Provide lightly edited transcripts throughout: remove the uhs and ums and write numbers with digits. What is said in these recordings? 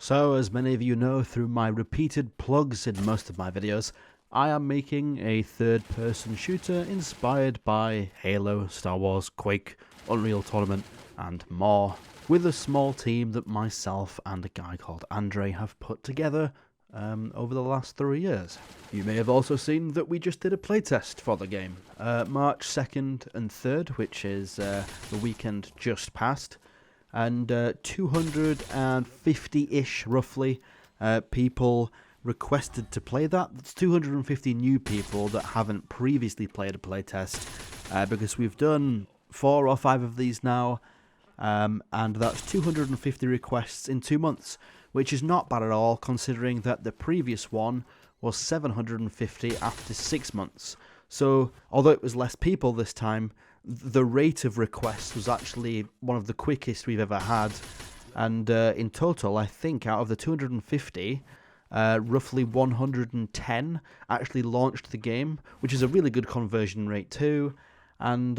So, as many of you know through my repeated plugs in most of my videos, I am making a third-person shooter inspired by Halo, Star Wars, Quake, Unreal Tournament, and more, with a small team that myself and a guy called Andre have put together over the last 3 years. You may have also seen that we just did a playtest for the game, March 2nd and 3rd, which is the weekend just past. And 250-ish, roughly, people requested to play that. That's 250 new people that haven't previously played a playtest, because we've done 4 or 5 of these now, and that's 250 requests in 2 months, which is not bad at all, considering that the previous one was 750 after 6 months. So, although it was less people this time, the rate of requests was actually one of the quickest we've ever had, and in total, I think out of the 250, roughly 110 actually launched the game, which is a really good conversion rate too, and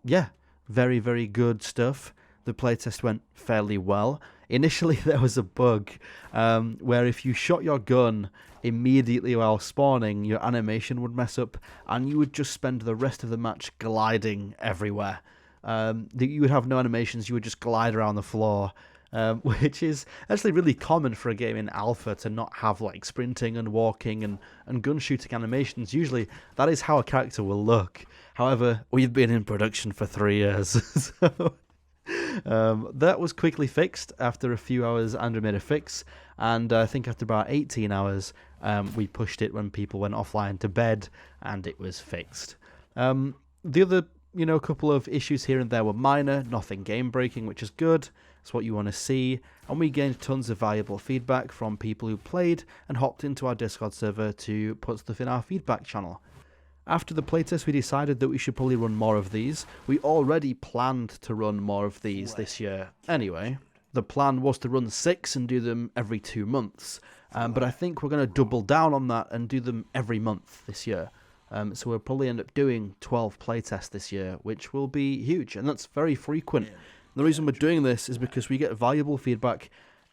yeah, very, very good stuff. The playtest went fairly well. Initially, there was a bug where if you shot your gun immediately while spawning, your animation would mess up, and you would just spend the rest of the match gliding everywhere. You would have no animations, you would just glide around the floor, which is actually really common for a game in alpha to not have like sprinting and walking and gun shooting animations. Usually, that is how a character will look. However, we've been in production for 3 years, so... that was quickly fixed. After a few hours, Andrew made a fix, and I think after about 18 hours, we pushed it when people went offline to bed, and it was fixed. The other, couple of issues here and there were minor, nothing game-breaking, which is good. It's what you want to see, and we gained tons of valuable feedback from people who played and hopped into our Discord server to put stuff in our feedback channel. After the playtest, we decided that we should probably run more of these. We already planned to run more of these this year anyway. The plan was to run 6 and do them every 2 months, but I think we're going to double down on that and do them every month this year. So we'll probably end up doing 12 playtests this year, which will be huge, and that's very frequent. The reason we're doing this is because we get valuable feedback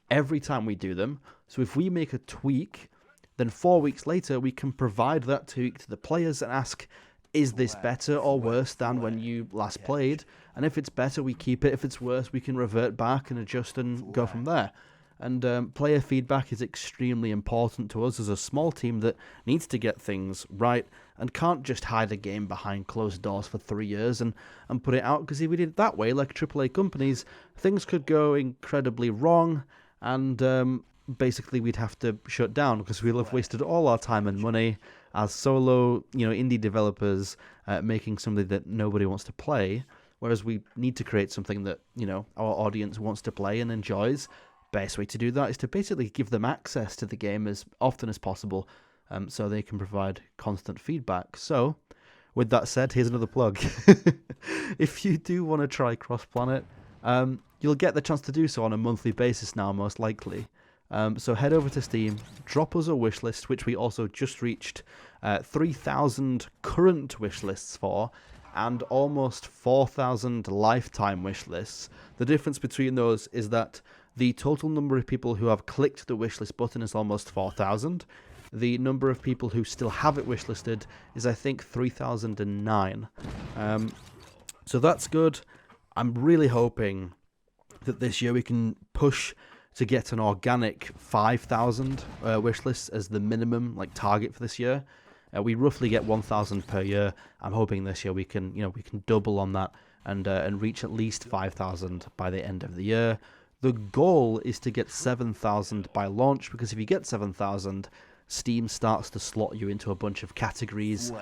every time we do them. So if we make a tweak, then 4 weeks later, we can provide that tweak to the players and ask, is this better or worse than when you last played? And if it's better, we keep it. If it's worse, we can revert back and adjust and go from there. And player feedback is extremely important to us as a small team that needs to get things right and can't just hide a game behind closed doors for 3 years and put it out, because if we did it that way, like AAA companies, things could go incredibly wrong, and basically we'd have to shut down because we'll have wasted all our time and money as solo, indie developers making something that nobody wants to play, whereas we need to create something that, our audience wants to play and enjoys. Best way to do that is to basically give them access to the game as often as possible, so they can provide constant feedback. So, with that said, here's another plug. If you do want to try Cross-Planet, you'll get the chance to do so on a monthly basis now, most likely. So head over to Steam, drop us a wishlist, which we also just reached 3,000 current wishlists for, and almost 4,000 lifetime wishlists. The difference between those is that the total number of people who have clicked the wishlist button is almost 4,000. The number of people who still have it wishlisted is, I think, 3,009. So that's good. I'm really hoping that this year we can push to get an organic 5,000 wish lists as the minimum target for this year. We roughly get 1,000 per year. I'm hoping this year we can double on that and reach at least 5,000 by the end of the year. The goal is to get 7,000 by launch, because if you get 7,000, Steam starts to slot you into a bunch of categories,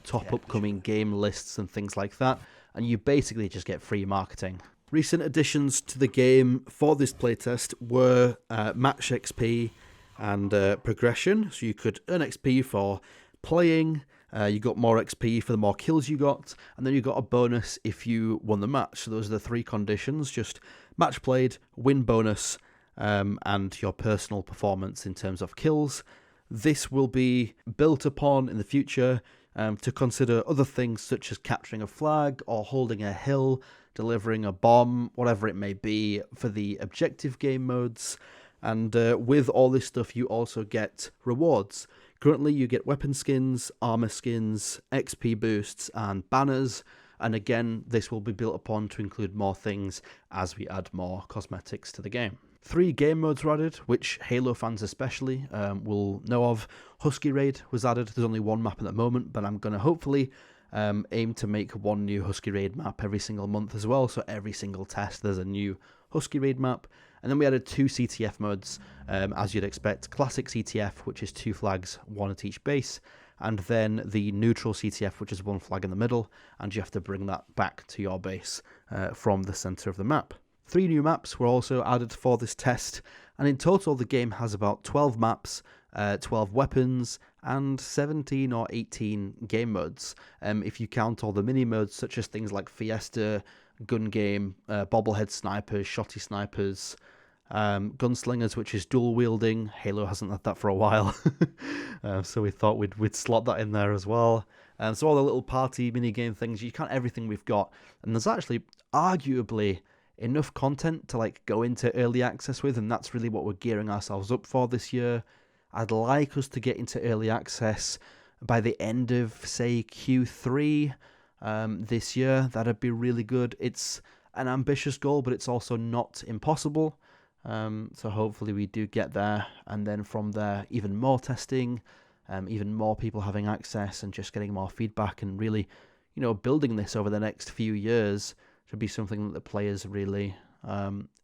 top upcoming game lists and things like that, and you basically just get free marketing. Recent additions to the game for this playtest were match XP and progression. So you could earn XP for playing, you got more XP for the more kills you got, and then you got a bonus if you won the match. So those are the 3 conditions: just match played, win bonus, and your personal performance in terms of kills. This will be built upon in the future to consider other things such as capturing a flag or holding a hill, delivering a bomb, whatever it may be, for the objective game modes. And with all this stuff, you also get rewards. Currently, you get weapon skins, armor skins, XP boosts, and banners. And again, this will be built upon to include more things as we add more cosmetics to the game. 3 game modes were added, which Halo fans especially will know of. Husky Raid was added. There's only 1 map at the moment, but I'm going to hopefully aim to make 1 new Husky Raid map every single month as well. So every single test, there's a new Husky Raid map. And then we added 2 CTF modes, as you'd expect. Classic CTF, which is 2 flags, 1 at each base. And then the neutral CTF, which is 1 flag in the middle. And you have to bring that back to your base from the center of the map. 3 new maps were also added for this test. And in total, the game has about 12 maps, 12 weapons, and 17 or 18 game modes. If you count all the mini modes, such as things like Fiesta, Gun Game, Bobblehead Snipers, Shotty Snipers, Gunslingers, which is dual wielding. Halo hasn't had that for a while, so we thought we'd slot that in there as well. So all the little party mini game things, you count everything we've got, and there's actually arguably enough content to like go into early access with, and that's really what we're gearing ourselves up for this year. I'd like us to get into early access by the end of, say, Q3 this year. That'd be really good. It's an ambitious goal, but it's also not impossible. So hopefully we do get there, and then from there, even more testing, even more people having access, and just getting more feedback, and really, building this over the next few years should be something that the players really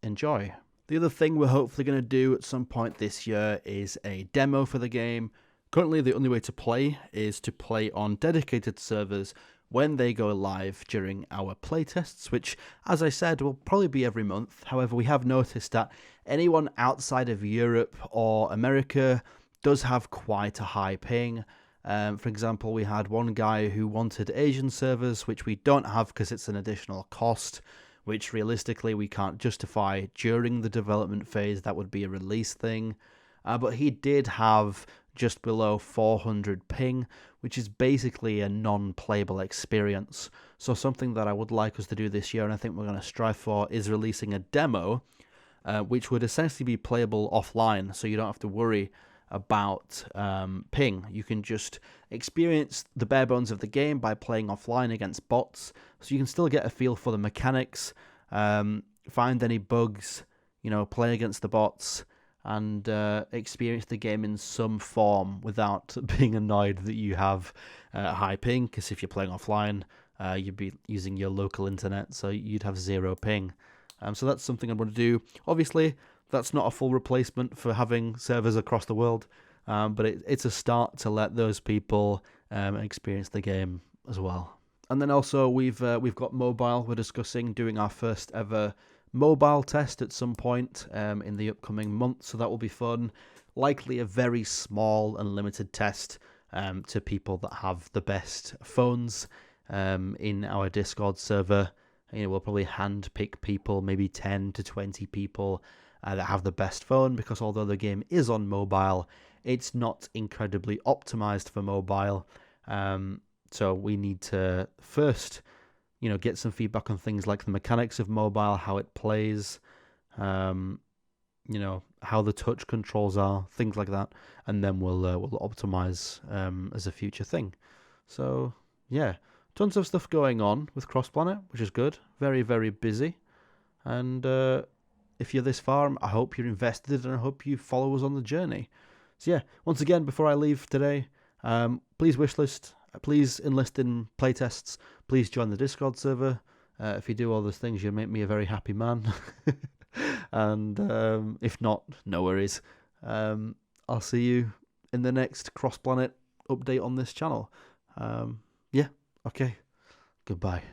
enjoy. The other thing we're hopefully going to do at some point this year is a demo for the game. Currently, the only way to play is to play on dedicated servers when they go live during our playtests, which, as I said, will probably be every month. However, we have noticed that anyone outside of Europe or America does have quite a high ping. For example, we had one guy who wanted Asian servers, which we don't have because it's an additional cost, which realistically we can't justify during the development phase. That would be a release thing. But he did have just below 400 ping, which is basically a non-playable experience. So something that I would like us to do this year, and I think we're going to strive for, is releasing a demo, which would essentially be playable offline, so you don't have to worry about ping. You can just experience the bare bones of the game by playing offline against bots, so you can still get a feel for the mechanics, find any bugs, play against the bots, and experience the game in some form without being annoyed that you have high ping, because if you're playing offline, you'd be using your local internet, so you'd have 0 ping. So that's something I want to do. Obviously, that's not a full replacement for having servers across the world, but it's a start to let those people experience the game as well. And then also we've got mobile. We're discussing doing our first ever mobile test at some point in the upcoming month, so that will be fun. Likely a very small and limited test to people that have the best phones in our Discord server. We'll probably handpick people, maybe 10 to 20 people that have the best phone, because although the game is on mobile, it's not incredibly optimized for mobile. So we need to first, get some feedback on things like the mechanics of mobile, how it plays, how the touch controls are, things like that, and then we'll optimize as a future thing. So yeah, tons of stuff going on with CrossPlanet, which is good. Very, very busy. And if you're this far, I hope you're invested, and I hope you follow us on the journey. So yeah, once again, before I leave today, please wishlist, please enlist in playtests, please join the Discord server. If you do all those things, you'll make me a very happy man. And if not, no worries. I'll see you in the next CrossPlanet update on this channel. Yeah, okay. Goodbye.